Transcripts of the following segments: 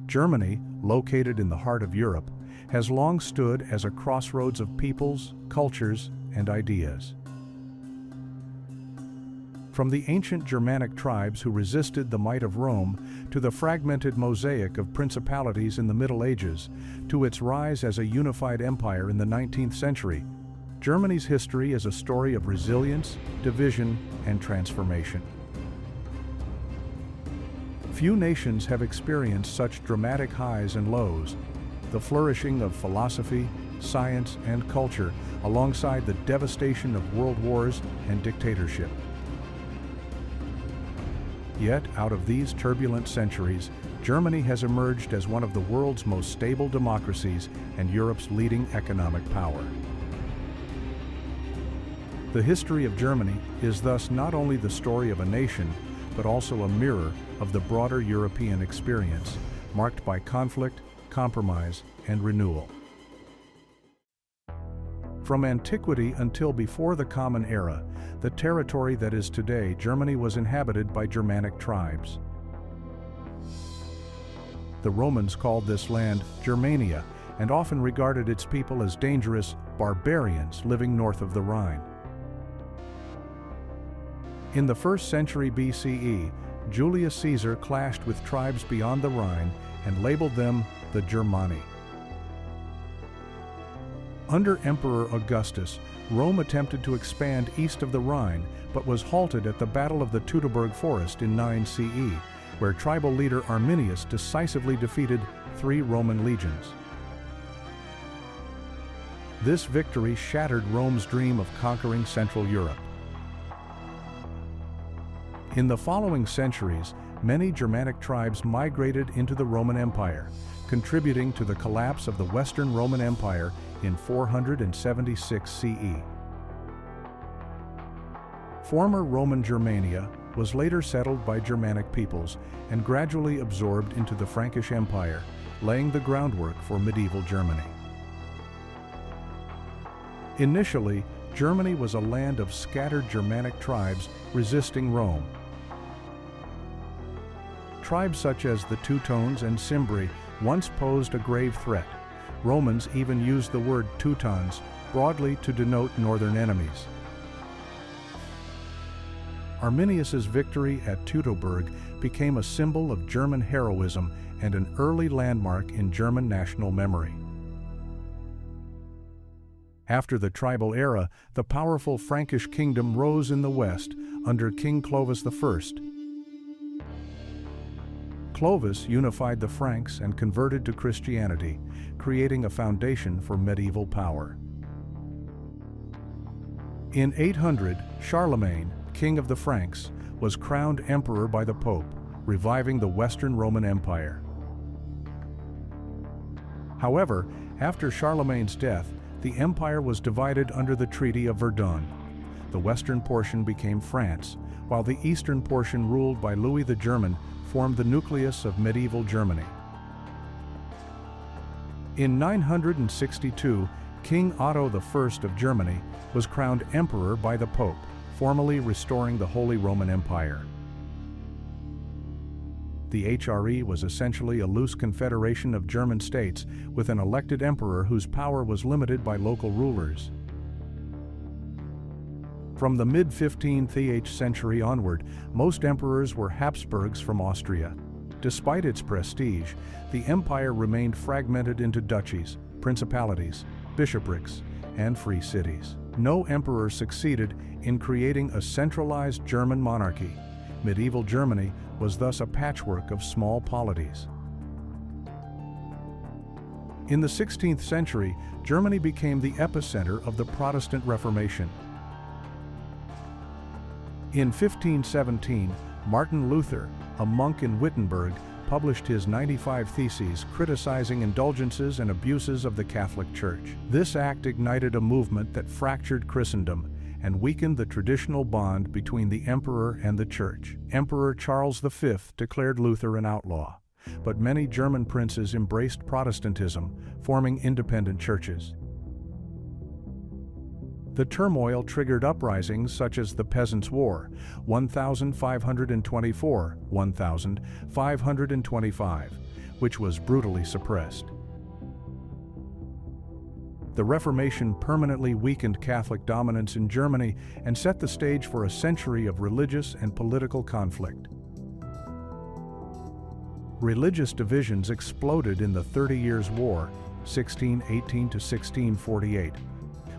Germany, located in the heart of Europe, has long stood as a crossroads of peoples, cultures, and ideas. From the ancient Germanic tribes who resisted the might of Rome, to the fragmented mosaic of principalities in the Middle Ages, to its rise as a unified empire in the 19th century, Germany's history is a story of resilience, division, and transformation. Few nations have experienced such dramatic highs and lows, the flourishing of philosophy, science, and culture, alongside the devastation of world wars and dictatorship. Yet, out of these turbulent centuries, Germany has emerged as one of the world's most stable democracies and Europe's leading economic power. The history of Germany is thus not only the story of a nation, but also a mirror of the broader European experience, marked by conflict, compromise, and renewal. From antiquity until before the Common Era, the territory that is today Germany was inhabited by Germanic tribes. The Romans called this land Germania and often regarded its people as dangerous barbarians living north of the Rhine. In the 1st century BCE, Julius Caesar clashed with tribes beyond the Rhine and labeled them the Germani. Under Emperor Augustus, Rome attempted to expand east of the Rhine, but was halted at the Battle of the Teutoburg Forest in 9 CE, where tribal leader Arminius decisively defeated 3 Roman legions. This victory shattered Rome's dream of conquering Central Europe. In the following centuries, many Germanic tribes migrated into the Roman Empire, contributing to the collapse of the Western Roman Empire in 476 CE. Former Roman Germania was later settled by Germanic peoples and gradually absorbed into the Frankish Empire, laying the groundwork for medieval Germany. Initially, Germany was a land of scattered Germanic tribes resisting Rome. Tribes such as the Teutones and Cimbri once posed a grave threat. Romans even used the word Teutons broadly to denote northern enemies. Arminius's victory at Teutoburg became a symbol of German heroism and an early landmark in German national memory. After the tribal era, the powerful Frankish kingdom rose in the west under King Clovis I. Clovis unified the Franks and converted to Christianity, creating a foundation for medieval power. In 800, Charlemagne, king of the Franks, was crowned emperor by the Pope, reviving the Western Roman Empire. However, after Charlemagne's death, the empire was divided under the Treaty of Verdun. The western portion became France, while the eastern portion, ruled by Louis the German, formed the nucleus of medieval Germany. In 962, King Otto I of Germany was crowned emperor by the Pope, formally restoring the Holy Roman Empire. The HRE was essentially a loose confederation of German states with an elected emperor whose power was limited by local rulers. From the mid-15th century onward, most emperors were Habsburgs from Austria. Despite its prestige, the empire remained fragmented into duchies, principalities, bishoprics, and free cities. No emperor succeeded in creating a centralized German monarchy. Medieval Germany was thus a patchwork of small polities. In the 16th century, Germany became the epicenter of the Protestant Reformation. In 1517, Martin Luther, a monk in Wittenberg, published his 95 Theses criticizing indulgences and abuses of the Catholic Church. This act ignited a movement that fractured Christendom and weakened the traditional bond between the emperor and the church. Emperor Charles V declared Luther an outlaw, but many German princes embraced Protestantism, forming independent churches. The turmoil triggered uprisings such as the Peasants' War, 1524-1525, which was brutally suppressed. The Reformation permanently weakened Catholic dominance in Germany and set the stage for a century of religious and political conflict. Religious divisions exploded in the 30 Years' War, 1618 to 1648,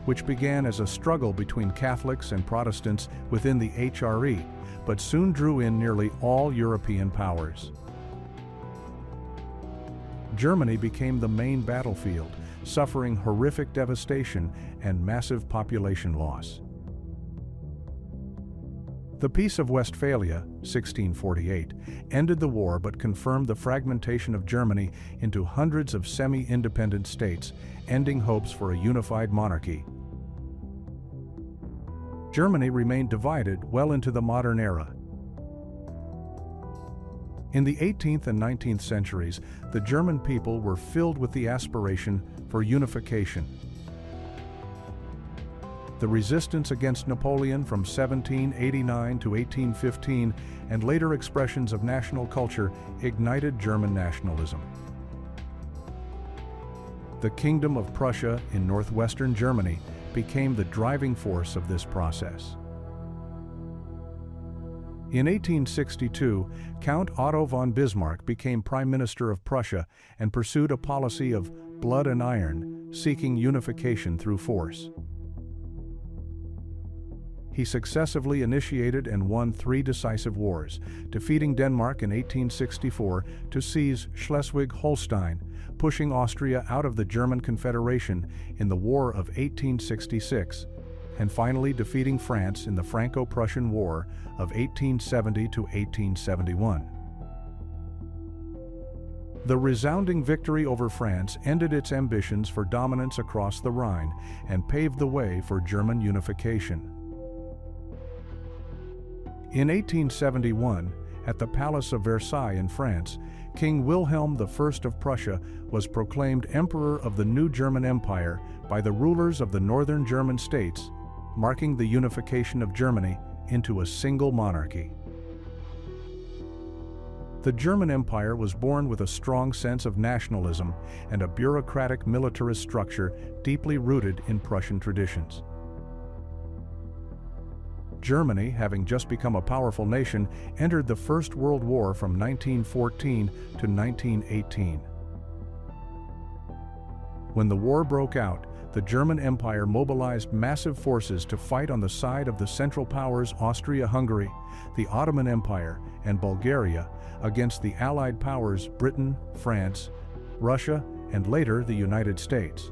which began as a struggle between Catholics and Protestants within the HRE, but soon drew in nearly all European powers. Germany became the main battlefield, suffering horrific devastation and massive population loss. The Peace of Westphalia, 1648, ended the war but confirmed the fragmentation of Germany into hundreds of semi-independent states, ending hopes for a unified monarchy. Germany remained divided well into the modern era. In the 18th and 19th centuries, the German people were filled with the aspiration for unification. The resistance against Napoleon from 1789 to 1815 and later expressions of national culture ignited German nationalism. The Kingdom of Prussia in northwestern Germany became the driving force of this process. In 1862, Count Otto von Bismarck became Prime Minister of Prussia and pursued a policy of blood and iron, seeking unification through force. He successively initiated and won 3 decisive wars, defeating Denmark in 1864 to seize Schleswig-Holstein, pushing Austria out of the German Confederation in the War of 1866, and finally defeating France in the Franco-Prussian War of 1870 to 1871. The resounding victory over France ended its ambitions for dominance across the Rhine and paved the way for German unification. In 1871, at the Palace of Versailles in France, King Wilhelm I of Prussia was proclaimed Emperor of the new German Empire by the rulers of the northern German states, marking the unification of Germany into a single monarchy. The German Empire was born with a strong sense of nationalism and a bureaucratic militarist structure deeply rooted in Prussian traditions. Germany, having just become a powerful nation, entered the First World War from 1914 to 1918. When the war broke out, the German Empire mobilized massive forces to fight on the side of the Central Powers Austria-Hungary, the Ottoman Empire, and Bulgaria against the Allied powers Britain, France, Russia, and later the United States.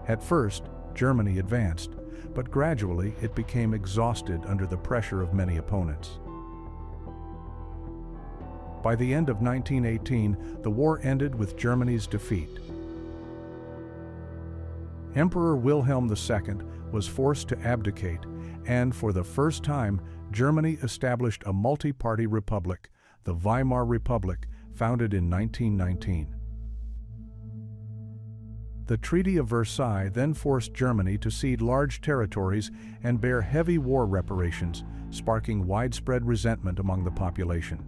At first, Germany advanced, but gradually it became exhausted under the pressure of many opponents. By the end of 1918, the war ended with Germany's defeat. Emperor Wilhelm II was forced to abdicate, and for the first time, Germany established a multi-party republic, the Weimar Republic, founded in 1919. The Treaty of Versailles then forced Germany to cede large territories and bear heavy war reparations, sparking widespread resentment among the population.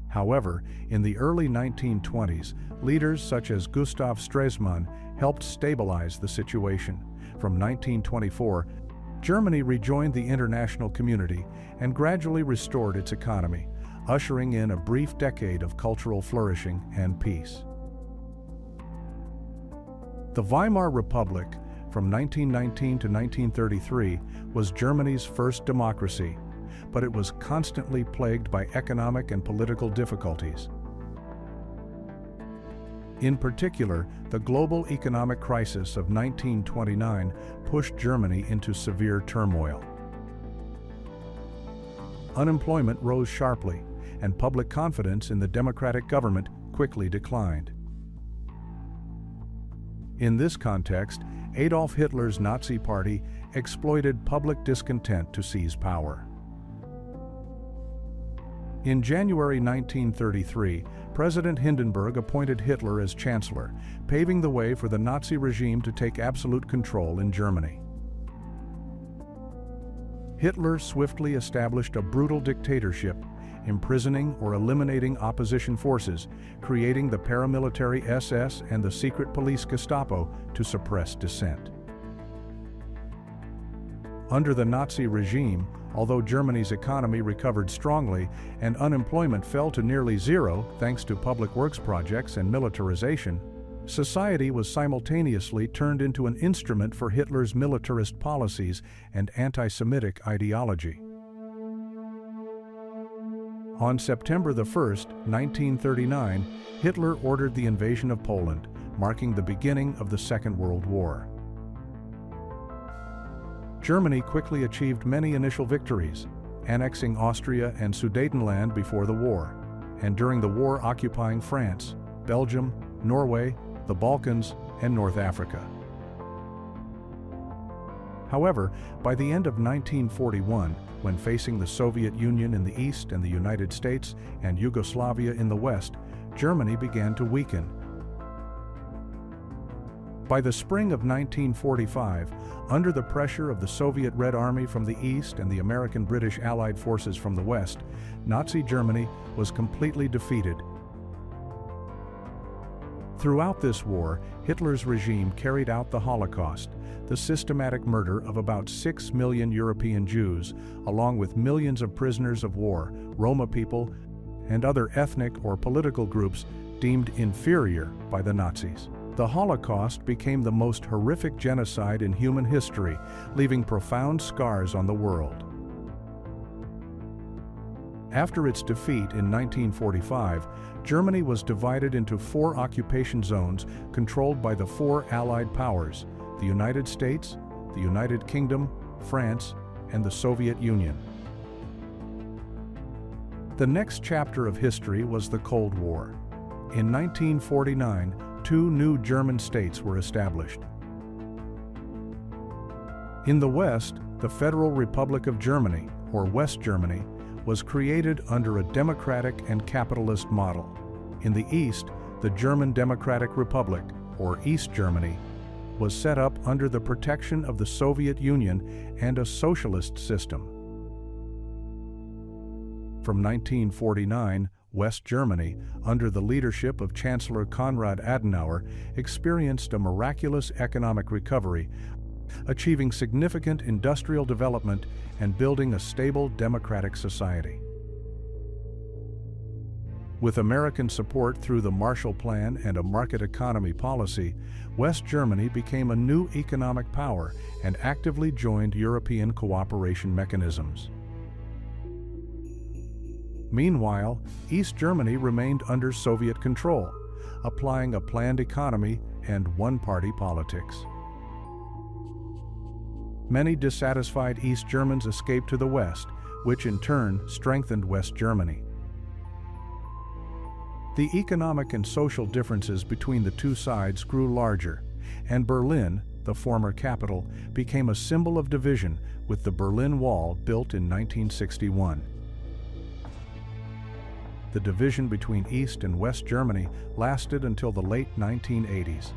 However, in the early 1920s, leaders such as Gustav Stresemann helped stabilize the situation. From 1924, Germany rejoined the international community and gradually restored its economy, ushering in a brief decade of cultural flourishing and peace. The Weimar Republic, from 1919 to 1933, was Germany's first democracy, but it was constantly plagued by economic and political difficulties. In particular, the global economic crisis of 1929 pushed Germany into severe turmoil. Unemployment rose sharply, and public confidence in the democratic government quickly declined. In this context, Adolf Hitler's Nazi Party exploited public discontent to seize power. In January 1933, President Hindenburg appointed Hitler as Chancellor, paving the way for the Nazi regime to take absolute control in Germany. Hitler swiftly established a brutal dictatorship, imprisoning or eliminating opposition forces, creating the paramilitary SS and the secret police Gestapo to suppress dissent. Under the Nazi regime, although Germany's economy recovered strongly and unemployment fell to nearly zero thanks to public works projects and militarization, society was simultaneously turned into an instrument for Hitler's militarist policies and anti-Semitic ideology. On September 1, 1939, Hitler ordered the invasion of Poland, marking the beginning of the Second World War. Germany quickly achieved many initial victories, annexing Austria and Sudetenland before the war, and during the war occupying France, Belgium, Norway, the Balkans, and North Africa. However, by the end of 1941, when facing the Soviet Union in the east and the United States and Yugoslavia in the west, Germany began to weaken. By the spring of 1945, under the pressure of the Soviet Red Army from the east and the American-British Allied forces from the west, Nazi Germany was completely defeated. Throughout this war, Hitler's regime carried out the Holocaust, the systematic murder of about 6 million European Jews, along with millions of prisoners of war, Roma people, and other ethnic or political groups deemed inferior by the Nazis. The Holocaust became the most horrific genocide in human history, leaving profound scars on the world. After its defeat in 1945, Germany was divided into 4 occupation zones controlled by the 4 Allied powers: the United States, the United Kingdom, France, and the Soviet Union. The next chapter of history was the Cold War. In 1949, 2 new German states were established. In the West, the Federal Republic of Germany, or West Germany, was created under a democratic and capitalist model. In the East, the German Democratic Republic, or East Germany, was set up under the protection of the Soviet Union and a socialist system. From 1949, West Germany, under the leadership of Chancellor Konrad Adenauer, experienced a miraculous economic recovery, achieving significant industrial development and building a stable democratic society. With American support through the Marshall Plan and a market economy policy, West Germany became a new economic power and actively joined European cooperation mechanisms. Meanwhile, East Germany remained under Soviet control, applying a planned economy and one-party politics. Many dissatisfied East Germans escaped to the West, which in turn strengthened West Germany. The economic and social differences between the two sides grew larger, and Berlin, the former capital, became a symbol of division with the Berlin Wall built in 1961. The division between East and West Germany lasted until the late 1980s.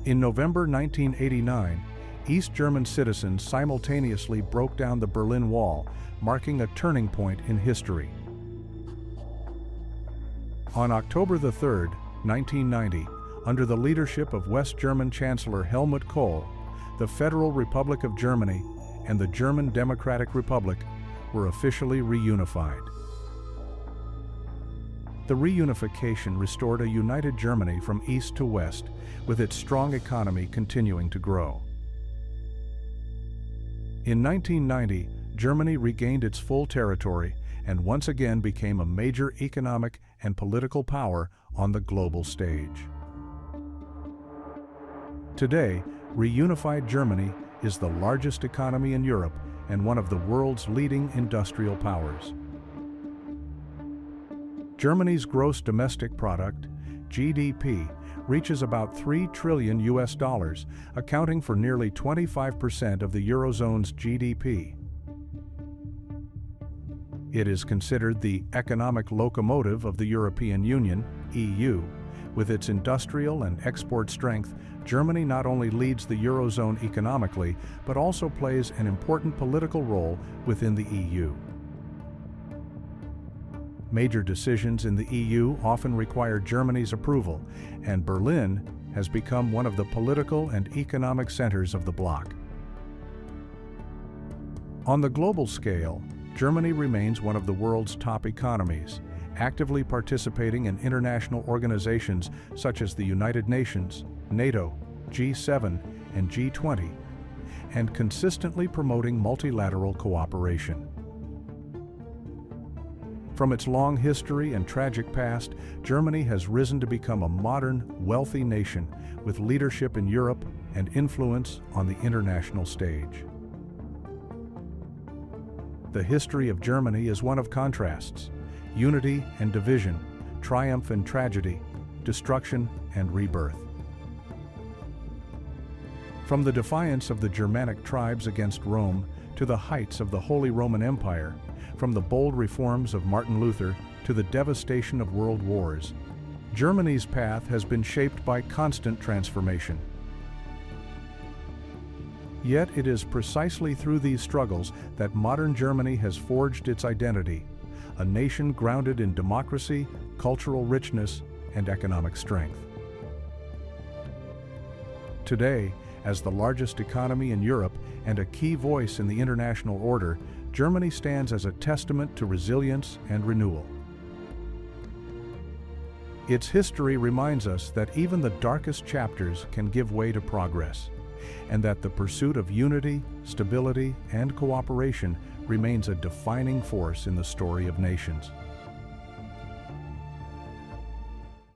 In November 1989, East German citizens simultaneously broke down the Berlin Wall, marking a turning point in history. On October 3, 1990, under the leadership of West German Chancellor Helmut Kohl, the Federal Republic of Germany and the German Democratic Republic were officially reunified. The reunification restored a united Germany from east to west, with its strong economy continuing to grow. In 1990, Germany regained its full territory and once again became a major economic and political power on the global stage. Today, reunified Germany is the largest economy in Europe and one of the world's leading industrial powers. Germany's gross domestic product, GDP, reaches about $3 trillion, accounting for nearly 25% of the Eurozone's GDP. It is considered the economic locomotive of the European Union, EU. With its industrial and export strength, Germany not only leads the Eurozone economically, but also plays an important political role within the EU. Major decisions in the EU often require Germany's approval, and Berlin has become one of the political and economic centers of the bloc. On the global scale, Germany remains one of the world's top economies, actively participating in international organizations such as the United Nations, NATO, G7, and G20, and consistently promoting multilateral cooperation. From its long history and tragic past, Germany has risen to become a modern, wealthy nation with leadership in Europe and influence on the international stage. The history of Germany is one of contrasts: unity and division, triumph and tragedy, destruction and rebirth. From the defiance of the Germanic tribes against Rome to the heights of the Holy Roman Empire, from the bold reforms of Martin Luther to the devastation of world wars, Germany's path has been shaped by constant transformation. Yet it is precisely through these struggles that modern Germany has forged its identity, a nation grounded in democracy, cultural richness, and economic strength. Today, as the largest economy in Europe and a key voice in the international order, Germany stands as a testament to resilience and renewal. Its history reminds us that even the darkest chapters can give way to progress, and that the pursuit of unity, stability, and cooperation remains a defining force in the story of nations.